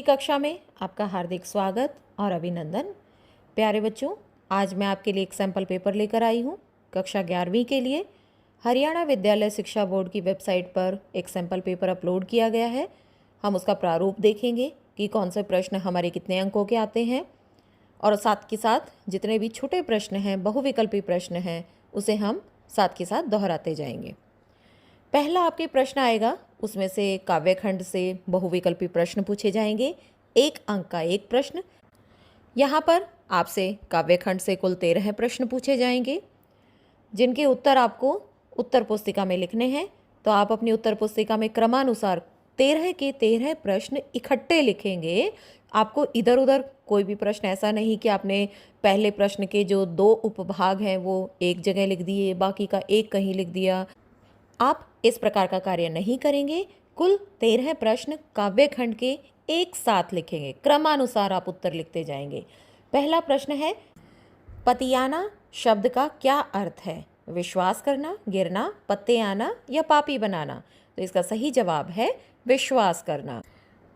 कक्षा में आपका हार्दिक स्वागत और अभिनंदन। प्यारे बच्चों, आज मैं आपके लिए एक सैम्पल पेपर लेकर आई हूँ। कक्षा 11वीं के लिए हरियाणा विद्यालय शिक्षा बोर्ड की वेबसाइट पर एक सैम्पल पेपर अपलोड किया गया है। हम उसका प्रारूप देखेंगे कि कौन से प्रश्न हमारे कितने अंकों के आते हैं, और साथ के साथ जितने भी छोटे प्रश्न हैं, बहुविकल्पी प्रश्न हैं, उसे हम साथ के साथ दोहराते जाएंगे। पहला आपके प्रश्न आएगा, उसमें से काव्यखंड से बहुविकल्पी प्रश्न पूछे जाएंगे। 1 अंक का एक प्रश्न। यहाँ पर आपसे काव्यखंड से कुल 13 प्रश्न पूछे जाएंगे, जिनके उत्तर आपको उत्तर पुस्तिका में लिखने हैं। तो आप अपनी उत्तर पुस्तिका में क्रमानुसार 13 के 13 प्रश्न इकट्ठे लिखेंगे। आपको इधर उधर कोई भी प्रश्न ऐसा नहीं कि आपने पहले प्रश्न के जो 2 उपभाग हैं वो एक जगह लिख दिए, बाकी का एक कहीं लिख दिया। आप इस प्रकार का कार्य नहीं करेंगे। कुल 13 प्रश्न काव्यखंड के एक साथ लिखेंगे, क्रमानुसार आप उत्तर लिखते जाएंगे। पहला प्रश्न है, पतियाना शब्द का क्या अर्थ है? विश्वास करना, गिरना, पत्ते आना या पापी बनाना? तो इसका सही जवाब है विश्वास करना।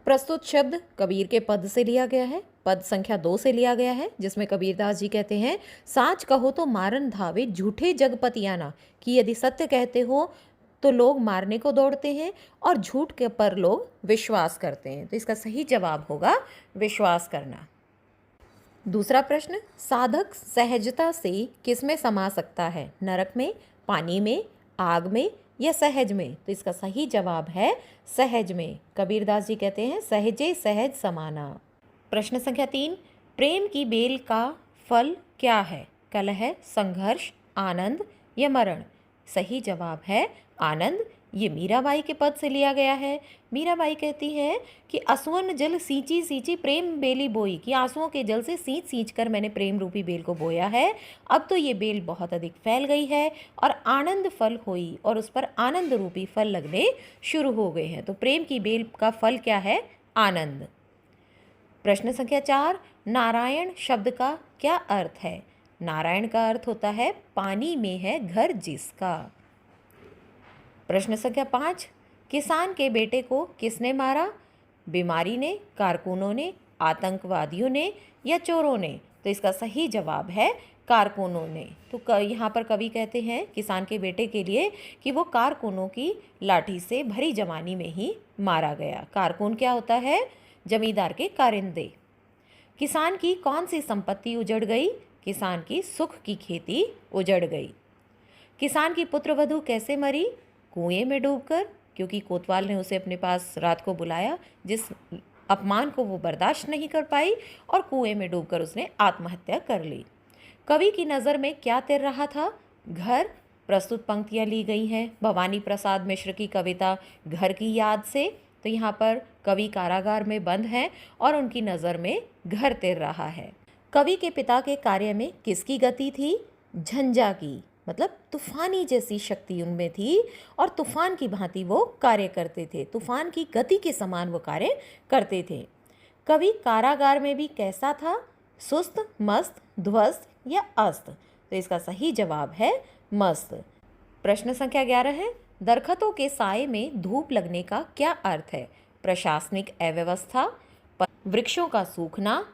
प्रस्तुत शब्द कबीर के पद से लिया गया है, पद संख्या 2 से लिया गया है, जिसमें कबीरदास जी कहते हैं, साच कहो तो मारन धावे झूठे जगपतियाना, कि यदि सत्य कहते हो तो लोग मारने को दौड़ते हैं और झूठ के पर लोग विश्वास करते हैं। तो इसका सही जवाब होगा विश्वास करना। दूसरा प्रश्न, साधक सहजता से किसमें समा सकता है? नरक में, पानी में, आग में या सहज में? तो इसका सही जवाब है सहज में। कबीरदास जी कहते हैं, सहजे सहज समाना। प्रश्न संख्या 3, प्रेम की बेल का फल क्या है? कलह, संघर्ष, आनंद या मरण? सही जवाब है आनंद। ये मीराबाई के पद से लिया गया है। मीराबाई कहती है कि असुवन जल सींची सींची प्रेम बेली बोई, कि आंसुओं के जल से सींच सींच कर मैंने प्रेम रूपी बेल को बोया है। अब तो ये बेल बहुत अधिक फैल गई है और आनंद फल हुई और उस पर आनंद रूपी फल लगने शुरू हो गए हैं। तो प्रेम की बेल का फल क्या है? आनंद। प्रश्न संख्या 4, नारायण शब्द का क्या अर्थ है? नारायण का अर्थ होता है पानी में है घर जिसका। प्रश्न संख्या 5, किसान के बेटे को किसने मारा? बीमारी ने, कारकुनों ने, आतंकवादियों ने या चोरों ने? तो इसका सही जवाब है कारकुनों ने। तो यहाँ पर कवि कहते हैं किसान के बेटे के लिए कि वो कारकुनों की लाठी से भरी जवानी में ही मारा गया। कारकुन क्या होता है? जमींदार के कारिंदे। किसान की कौन सी संपत्ति उजड़ गई? किसान की सुख की खेती उजड़ गई। किसान की पुत्रवधू कैसे मरी? कुएं में डूबकर, क्योंकि कोतवाल ने उसे अपने पास रात को बुलाया, जिस अपमान को वो बर्दाश्त नहीं कर पाई और कुएं में डूबकर उसने आत्महत्या कर ली। कवि की नज़र में क्या तैर रहा था? घर। प्रस्तुत पंक्तियाँ ली गई हैं भवानी प्रसाद मिश्र की कविता घर की याद से। तो यहाँ पर कवि कारागार में बंद हैं और उनकी नज़र में घर तैर रहा है। कवि के पिता के कार्य में किसकी गति थी? झंझा की, मतलब तूफानी जैसी शक्ति उनमें थी और तूफान की भांति वो कार्य करते थे। तूफान की गति के समान वो कार्य करते थे। कवि कारागार में भी कैसा था? सुस्त, मस्त, ध्वस्त या अस्त? तो इसका सही जवाब है मस्त। प्रश्न संख्या 11 है, दरख्तों के साए में धूप लगने का क्या अर्थ है? प्रशासनिक अव्यवस्था, वृक्षों का सूखना,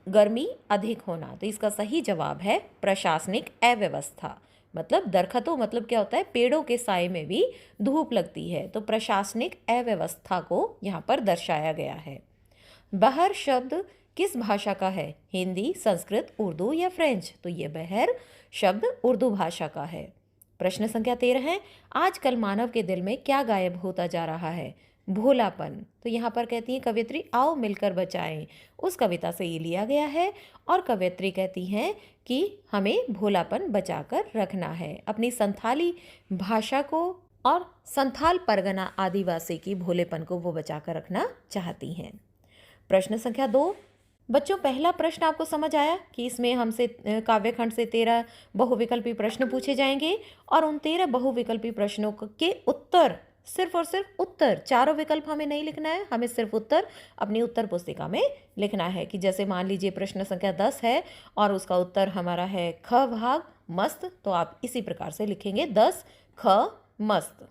गर्मी अधिक होना? तो इसका सही जवाब है प्रशासनिक अव्यवस्था। मतलब दरख्तों मतलब क्या होता है? पेड़ों के साए में भी धूप लगती है। तो प्रशासनिक अव्यवस्था को यहाँ पर दर्शाया गया है। बहर शब्द किस भाषा का है? हिंदी, संस्कृत, उर्दू या फ्रेंच? तो ये बहर शब्द उर्दू भाषा का है। प्रश्न संख्या 13 है, आजकल मानव के दिल में क्या गायब होता जा रहा है? भोलापन। तो यहाँ पर कहती है कवियत्री, आओ मिलकर बचाएं। उस कविता से ये लिया गया है और कवियत्री कहती हैं कि हमें भोलापन बचाकर रखना है। अपनी संथाली भाषा को और संथाल परगना आदिवासी की भोलेपन को वो बचाकर रखना चाहती हैं। प्रश्न संख्या 2, बच्चों पहला प्रश्न आपको समझ आया कि इसमें हमसे काव्यखंड से 13 बहुविकल्पी प्रश्न पूछे जाएंगे और उन 13 बहुविकल्पी प्रश्नों के उत्तर, सिर्फ और सिर्फ उत्तर, चारों विकल्प हमें नहीं लिखना है, हमें सिर्फ उत्तर अपनी उत्तर पुस्तिका में लिखना है। कि जैसे मान लीजिए प्रश्न संख्या 10 है और उसका उत्तर हमारा है ख भाग मस्त, तो आप इसी प्रकार से लिखेंगे 10 ख मस्त।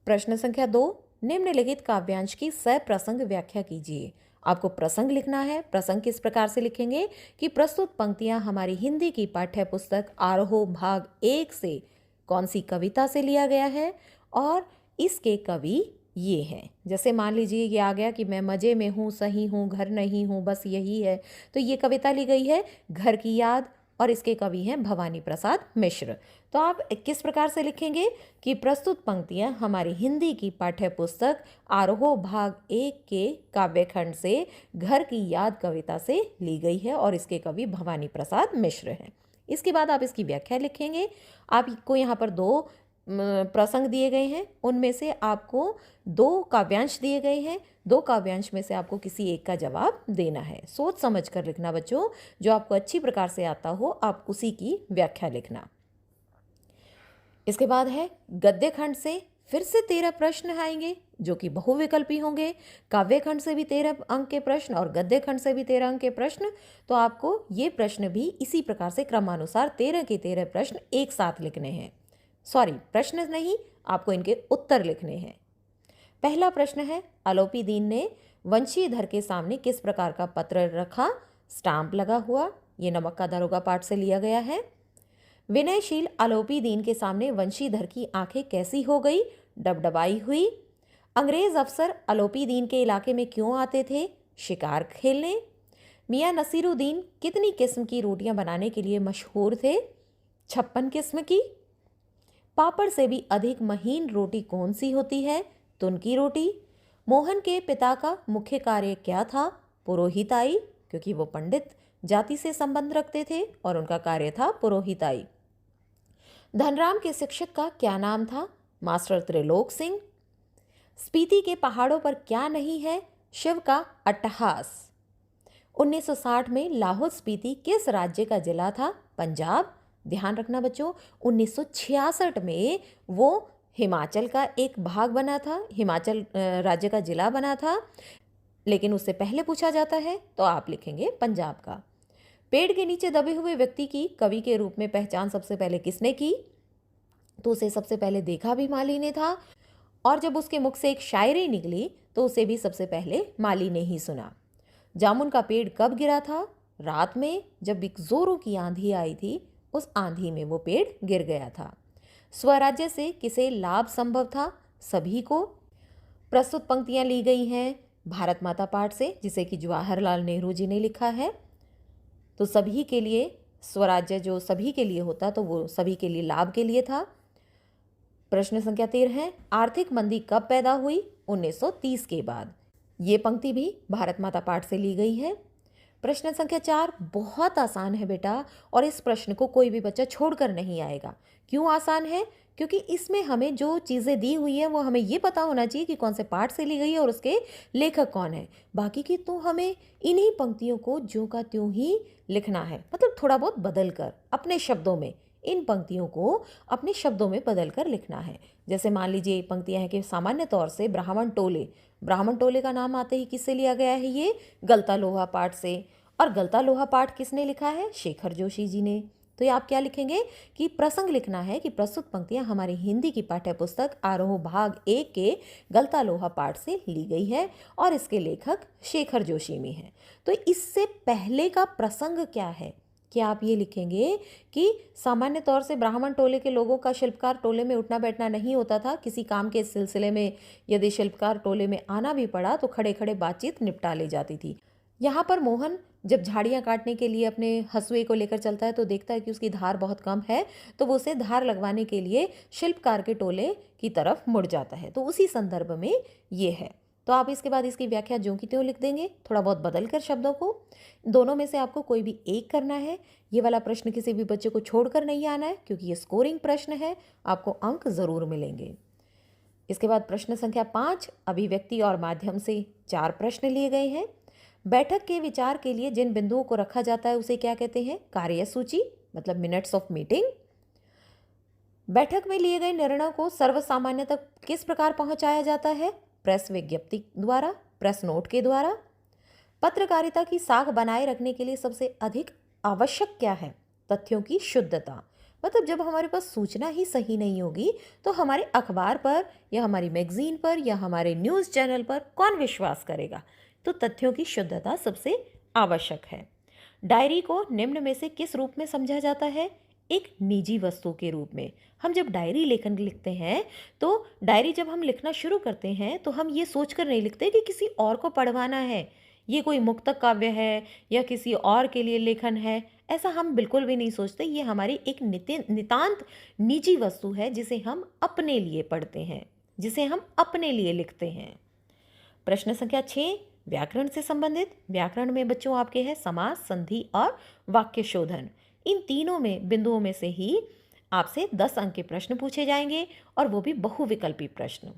प्रश्न संख्या 2, निम्नलिखित काव्यांश की सप्रसंग व्याख्या कीजिए। आपको प्रसंग लिखना है। प्रसंग किस प्रकार से लिखेंगे कि प्रस्तुत पंक्तियां हमारी हिंदी की पाठ्य पुस्तक आरोह भाग 1 से कौन सी कविता से लिया गया है और इसके कवि ये हैं। जैसे मान लीजिए ये आ गया कि मैं मज़े में हूँ, सही हूँ, घर नहीं हूँ, बस यही है। तो ये कविता ली गई है घर की याद और इसके कवि हैं भवानी प्रसाद मिश्र। तो आप किस प्रकार से लिखेंगे कि प्रस्तुत पंक्तियां हमारी हिंदी की पाठ्य पुस्तक आरोह भाग 1 के काव्यखंड से घर की याद कविता से ली गई है और इसके कवि भवानी प्रसाद मिश्र हैं। इसके बाद आप इसकी व्याख्या लिखेंगे। आपको यहाँ पर 2 प्रसंग दिए गए हैं, उनमें से आपको 2 काव्यांश दिए गए हैं। 2 काव्यांश में से आपको किसी एक का जवाब देना है। सोच समझ कर लिखना बच्चों, जो आपको अच्छी प्रकार से आता हो आप उसी की व्याख्या लिखना। इसके बाद है गद्य खंड से फिर से 13 प्रश्न आएंगे जो कि बहुविकल्पी होंगे। काव्य खंड से भी 13 अंक के प्रश्न और गद्य खंड से भी 13 अंक के प्रश्न। तो आपको ये प्रश्न भी इसी प्रकार से क्रमानुसार 13 के 13 प्रश्न एक साथ लिखने हैं। सॉरी, प्रश्न नहीं, आपको इनके उत्तर लिखने हैं। पहला प्रश्न है, आलोपी दीन ने वंशीधर के सामने किस प्रकार का पत्र रखा? स्टाम्प लगा हुआ। ये नमक का दारोगा पाठ से लिया गया है। विनयशील आलोपी दीन के सामने वंशीधर की आंखें कैसी हो गई? डबडबाई हुई। अंग्रेज अफसर आलोपी दीन के इलाके में क्यों आते थे? शिकार खेलने। मियाँ नसीरुद्दीन कितनी किस्म की रोटियां बनाने के लिए मशहूर थे? 56 किस्म की। पापड़ से भी अधिक महीन रोटी कौन सी होती है? तुन की रोटी। मोहन के पिता का मुख्य कार्य क्या था? पुरोहिताई, क्योंकि वो पंडित जाति से संबंध रखते थे और उनका कार्य था पुरोहिताई। धनराम के शिक्षक का क्या नाम था? मास्टर त्रिलोक सिंह। स्पीति के पहाड़ों पर क्या नहीं है? शिव का अट्टहास। 1960 में लाहौल स्पीति किस राज्य का जिला था? पंजाब। ध्यान रखना बच्चों, 1966 में वो हिमाचल का एक भाग बना था, हिमाचल राज्य का जिला बना था, लेकिन उससे पहले पूछा जाता है तो आप लिखेंगे पंजाब का। पेड़ के नीचे दबे हुए व्यक्ति की कवि के रूप में पहचान सबसे पहले किसने की? तो उसे सबसे पहले देखा भी माली ने था और जब उसके मुख से एक शायरी निकली तो उसे भी सबसे पहले माली ने ही सुना। जामुन का पेड़ कब गिरा था? रात में, जब एक जोरों की आंधी आई थी, उस आंधी में वो पेड़ गिर गया था। स्वराज्य से किसे लाभ संभव था? सभी को। प्रस्तुत पंक्तियां ली गई हैं भारत माता पाठ से, जिसे कि जवाहरलाल नेहरू जी ने लिखा है। तो सभी के लिए स्वराज्य जो सभी के लिए होता तो वो सभी के लिए लाभ के लिए था। प्रश्न संख्या 13 है, आर्थिक मंदी कब पैदा हुई? 1930 के बाद। ये पंक्ति भी भारत माता पाठ से ली गई है। प्रश्न संख्या 4 बहुत आसान है बेटा, और इस प्रश्न को कोई भी बच्चा छोड़कर नहीं आएगा। क्यों आसान है? क्योंकि इसमें हमें जो चीज़ें दी हुई हैं वो हमें ये पता होना चाहिए कि कौन से पाठ से ली गई है और उसके लेखक कौन है। बाकी की तो हमें इन्हीं पंक्तियों को ज्यों का त्यों ही लिखना है, मतलब थोड़ा बहुत बदल कर अपने शब्दों में, इन पंक्तियों को अपने शब्दों में बदल कर लिखना है। जैसे मान लीजिए पंक्तियां हैं कि सामान्य तौर से ब्राह्मण टोले का नाम आते ही किससे लिया गया है? ये गलता लोहा पाठ से। और गलता लोहा पाठ किसने लिखा है? शेखर जोशी जी ने। तो ये आप क्या लिखेंगे कि प्रसंग लिखना है कि प्रस्तुत पंक्तियां हमारी हिंदी की पाठ्य पुस्तक आरोह भाग 1 के गलता लोहा पाठ से ली गई है और इसके लेखक शेखर जोशी में है। तो इससे पहले का प्रसंग क्या है कि आप ये लिखेंगे कि सामान्य तौर से ब्राह्मण टोले के लोगों का शिल्पकार टोले में उठना बैठना नहीं होता था। किसी काम के सिलसिले में यदि शिल्पकार टोले में आना भी पड़ा तो खड़े खड़े बातचीत निपटा ली जाती थी। यहाँ पर मोहन जब झाड़ियाँ काटने के लिए अपने हंसुए को लेकर चलता है तो देखता है कि उसकी धार बहुत कम है, तो वो उसे धार लगवाने के लिए शिल्पकार के टोले की तरफ मुड़ जाता है। तो उसी संदर्भ में ये है। तो आप इसके बाद इसकी व्याख्या ज्यों की त्यों लिख देंगे, थोड़ा बहुत बदल कर शब्दों को। दोनों में से आपको कोई भी एक करना है। ये वाला प्रश्न किसी भी बच्चे को छोड़कर नहीं आना है क्योंकि ये स्कोरिंग प्रश्न है, आपको अंक ज़रूर मिलेंगे। इसके बाद प्रश्न संख्या 5, अभिव्यक्ति और माध्यम से 4 प्रश्न लिए गए हैं। बैठक के विचार के लिए जिन बिंदुओं को रखा जाता है उसे क्या कहते हैं? कार्यसूची, मतलब मिनट्स ऑफ मीटिंग। बैठक में लिए गए निर्णयों को सर्वसामान्य तक किस प्रकार पहुंचाया जाता है? प्रेस विज्ञप्ति द्वारा, प्रेस नोट के द्वारा। पत्रकारिता की साख बनाए रखने के लिए सबसे अधिक आवश्यक क्या है? तथ्यों की शुद्धता। मतलब जब हमारे पास सूचना ही सही नहीं होगी तो हमारे अखबार पर या हमारी मैगजीन पर या हमारे न्यूज़ चैनल पर कौन विश्वास करेगा? तो तथ्यों की शुद्धता सबसे आवश्यक है। डायरी को निम्न में से किस रूप में समझा जाता है? एक निजी वस्तु के रूप में। हम जब डायरी लेखन लिखते हैं तो डायरी जब हम लिखना शुरू करते हैं तो हम ये सोचकर नहीं लिखते कि किसी और को पढ़वाना है, ये कोई मुक्तक काव्य है या किसी और के लिए लेखन है। ऐसा हम बिल्कुल भी नहीं सोचते। ये हमारी एक नितांत निजी वस्तु है जिसे हम अपने लिए पढ़ते हैं, जिसे हम अपने लिए लिखते हैं। प्रश्न संख्या 6 व्याकरण से संबंधित। व्याकरण में बच्चों आपके हैं समास, संधि और वाक्य शोधन। इन तीनों में बिंदुओं में से ही आपसे 10 अंक के प्रश्न पूछे जाएंगे और वो भी बहुविकल्पी प्रश्न।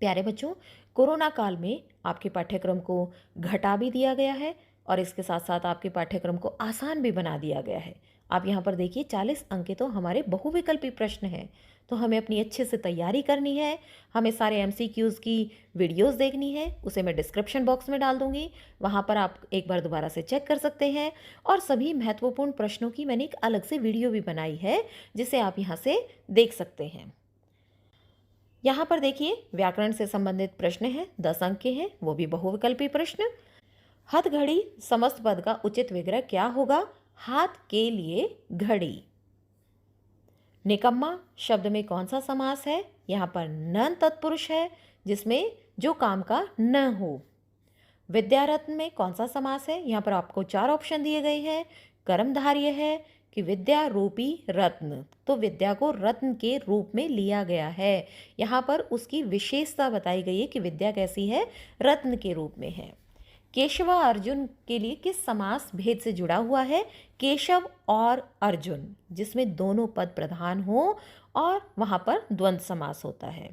प्यारे बच्चों, कोरोना काल में आपके पाठ्यक्रम को घटा भी दिया गया है और इसके साथ साथ आपके पाठ्यक्रम को आसान भी बना दिया गया है। आप यहाँ पर देखिए 40 अंक के तो हमारे बहुविकल्पी प्रश्न हैं, तो हमें अपनी अच्छे से तैयारी करनी है। हमें सारे MCQs की वीडियोस देखनी है, उसे मैं डिस्क्रिप्शन बॉक्स में डाल दूंगी, वहाँ पर आप एक बार दोबारा से चेक कर सकते हैं। और सभी महत्वपूर्ण प्रश्नों की मैंने एक अलग से वीडियो भी बनाई है जिसे आप यहाँ से देख सकते हैं। यहाँ पर देखिए व्याकरण से संबंधित प्रश्न हैं, 10 अंक के हैं, वो भी बहुविकल्पी प्रश्न। हथघड़ी समस्त पद का उचित विग्रह क्या होगा? हाथ के लिए घड़ी। निकम्मा शब्द में कौन सा समास है? यहाँ पर न तत्पुरुष है जिसमें जो काम का न हो। विद्यारत्न में कौन सा समास है? यहाँ पर आपको 4 ऑप्शन दिए गए हैं। कर्मधारय है कि विद्या रूपी रत्न, तो विद्या को रत्न के रूप में लिया गया है। यहाँ पर उसकी विशेषता बताई गई है कि विद्या कैसी है, रत्न के रूप में है। केशव अर्जुन के लिए किस समास भेद से जुड़ा हुआ है? केशव और अर्जुन, जिसमें दोनों पद प्रधान हो और वहाँ पर द्वंद्व समास होता है।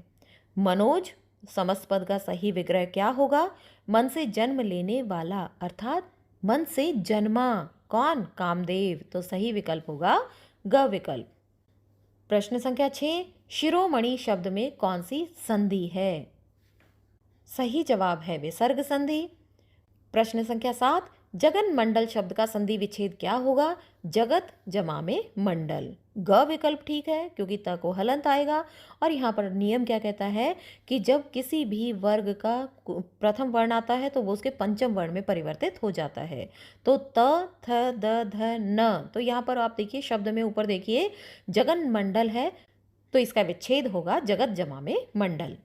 मनोज समस्त पद का सही विग्रह क्या होगा? मन से जन्म लेने वाला, अर्थात मन से जन्मा। कौन? कामदेव, तो सही विकल्प होगा ग विकल्प। प्रश्न संख्या 6 शिरोमणि शब्द में कौन सी संधि है? सही जवाब है विसर्ग संधि। प्रश्न संख्या 7 जगन मंडल शब्द का संधि विच्छेद क्या होगा? जगत जमा में मंडल। ग विकल्प ठीक है क्योंकि त को हलंत आएगा। और यहाँ पर नियम क्या कहता है कि जब किसी भी वर्ग का प्रथम वर्ण आता है तो वो उसके पंचम वर्ण में परिवर्तित हो जाता है। तो त, थ, द, ध, न, तो यहाँ पर आप देखिए शब्द में ऊपर देखिए जगन मंडल है तो इसका विच्छेद होगा जगत जमा में मंडल।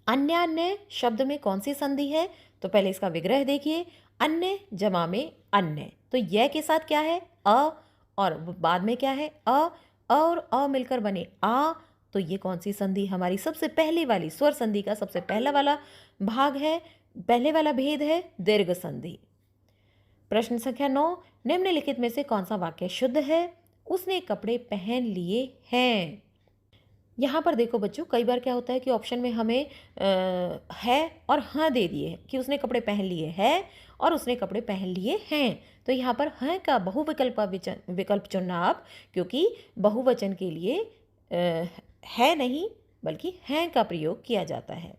अन्य शब्द में कौन सी संधि है? तो पहले इसका विग्रह देखिए, अन्य जमा में अन्य, तो यह के साथ क्या है? अ, और बाद में क्या है? अ और अ मिलकर बने आ, तो ये कौन सी संधि? हमारी सबसे पहले वाली स्वर संधि का सबसे पहला वाला भाग है, पहले वाला भेद है दीर्घ संधि। प्रश्न संख्या 9 निम्नलिखित में से कौन सा वाक्य शुद्ध है? उसने कपड़े पहन लिए हैं। यहाँ पर देखो बच्चों, कई बार क्या होता है कि ऑप्शन में हमें है और हाँ दे दिए है कि उसने कपड़े पहन लिए है और उसने कपड़े पहन लिए हैं। तो यहाँ पर हैं का बहुविकल्प विकल्प चुनना आप, क्योंकि बहुवचन के लिए है नहीं बल्कि हैं का प्रयोग किया जाता है।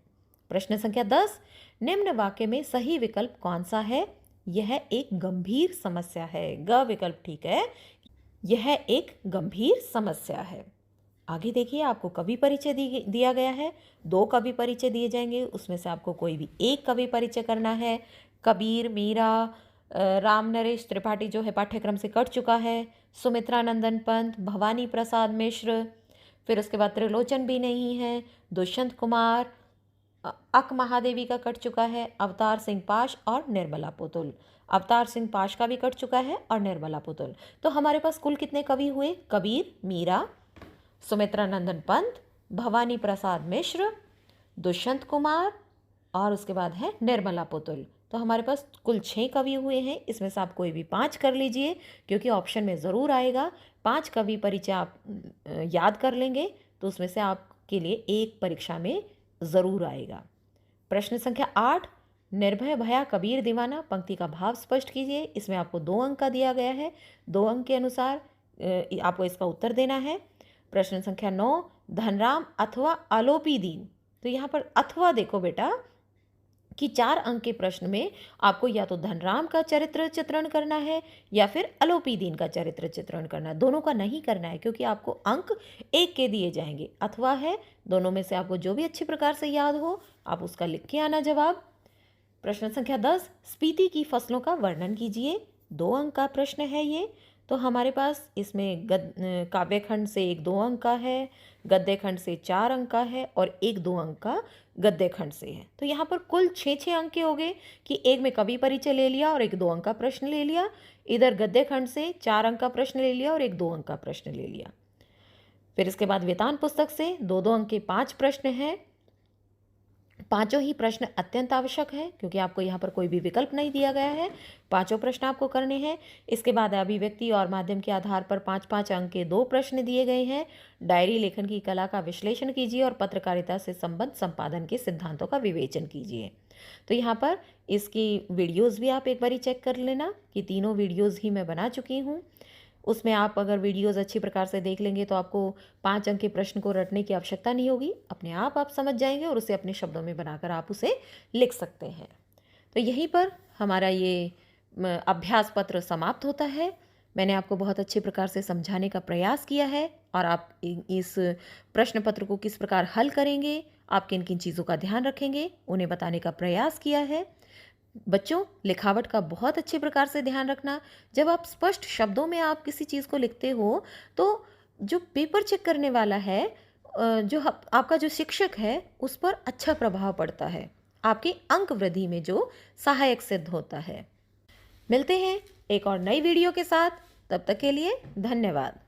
प्रश्न संख्या 10 निम्न वाक्य में सही विकल्प कौन सा है? यह एक गंभीर समस्या है। ग विकल्प ठीक है, यह एक गंभीर समस्या है। आगे देखिए आपको कवि परिचय दिया गया है, 2 कवि परिचय दिए जाएंगे, उसमें से आपको कोई भी एक कवि परिचय करना है। कबीर, मीरा, राम नरेश त्रिपाठी जो है पाठ्यक्रम से कट चुका है, सुमित्रा नंदन पंत, भवानी प्रसाद मिश्र, फिर उसके बाद त्रिलोचन भी नहीं है, दुष्यंत कुमार, अक महादेवी का कट चुका है, अवतार सिंह पाश और निर्मला पुतुल। अवतार सिंह पाश का भी कट चुका है और निर्मला पुतुल। तो हमारे पास कुल कितने कवि हुए? कबीर, मीरा, सुमित्रा नंदन पंत, भवानी प्रसाद मिश्र, दुष्यंत कुमार और उसके बाद है निर्मला पुतुल। तो हमारे पास कुल 6 कवि हुए हैं। इसमें से आप कोई भी 5 कर लीजिए क्योंकि ऑप्शन में ज़रूर आएगा। 5 कवि परिचय आप याद कर लेंगे तो उसमें से आपके लिए एक परीक्षा में ज़रूर आएगा। प्रश्न संख्या 8 निर्भय भया कबीर दीवाना पंक्ति का भाव स्पष्ट कीजिए। इसमें आपको 2 अंक का दिया गया है, 2 अंक के अनुसार आपको इसका उत्तर देना है। प्रश्न संख्या 9 धनराम अथवा आलोपी दीन, तो यहाँ पर अथवा देखो बेटा कि 4 अंक के प्रश्न में आपको या तो धनराम का चरित्र चित्रण करना है या फिर आलोपी दीन का चरित्र चित्रण करना है। दोनों का नहीं करना है क्योंकि आपको अंक 1 के दिए जाएंगे। अथवा है, दोनों में से आपको जो भी अच्छी प्रकार से याद हो आप उसका लिख के आना जवाब। प्रश्न संख्या 10, स्पीति की फसलों का वर्णन कीजिए। 2 अंक का प्रश्न है ये। तो हमारे पास इसमें काव्य खंड से एक 2 अंक का है, गद्य खंड से 4 अंक का है और एक 2 अंक का गद्य खंड से है। तो यहाँ पर कुल 6 अंक के हो गए कि एक में कवि परिचय ले लिया और एक 2 अंक का प्रश्न ले लिया। इधर गद्य खंड से 4 अंक का प्रश्न ले लिया और एक 2 अंक का प्रश्न ले लिया। फिर इसके बाद वेतान पुस्तक से 2-2 अंक के 5 प्रश्न हैं। पांचों ही प्रश्न अत्यंत आवश्यक है क्योंकि आपको यहाँ पर कोई भी विकल्प नहीं दिया गया है। पांचों प्रश्न आपको करने हैं। इसके बाद अभिव्यक्ति और माध्यम के आधार पर 5-5 अंक के 2 प्रश्न दिए गए हैं। डायरी लेखन की कला का विश्लेषण कीजिए और पत्रकारिता से संबद्ध संपादन के सिद्धांतों का विवेचन कीजिए। तो यहाँ पर इसकी वीडियोज़ भी आप एक बारी चेक कर लेना कि तीनों वीडियोज़ ही मैं बना चुकी हूँ। उसमें आप अगर वीडियोज़ अच्छी प्रकार से देख लेंगे तो आपको 5 अंक के प्रश्न को रटने की आवश्यकता नहीं होगी। अपने आप समझ जाएंगे और उसे अपने शब्दों में बनाकर आप उसे लिख सकते हैं। तो यहीं पर हमारा ये अभ्यास पत्र समाप्त होता है। मैंने आपको बहुत अच्छे प्रकार से समझाने का प्रयास किया है और आप इस प्रश्न पत्र को किस प्रकार हल करेंगे, आप किन किन चीज़ों का ध्यान रखेंगे, उन्हें बताने का प्रयास किया है। बच्चों, लिखावट का बहुत अच्छे प्रकार से ध्यान रखना। जब आप स्पष्ट शब्दों में आप किसी चीज़ को लिखते हो तो जो पेपर चेक करने वाला है, आपका जो शिक्षक है, उस पर अच्छा प्रभाव पड़ता है, आपकी अंक वृद्धि में जो सहायक सिद्ध होता है। मिलते हैं एक और नई वीडियो के साथ। तब तक के लिए धन्यवाद।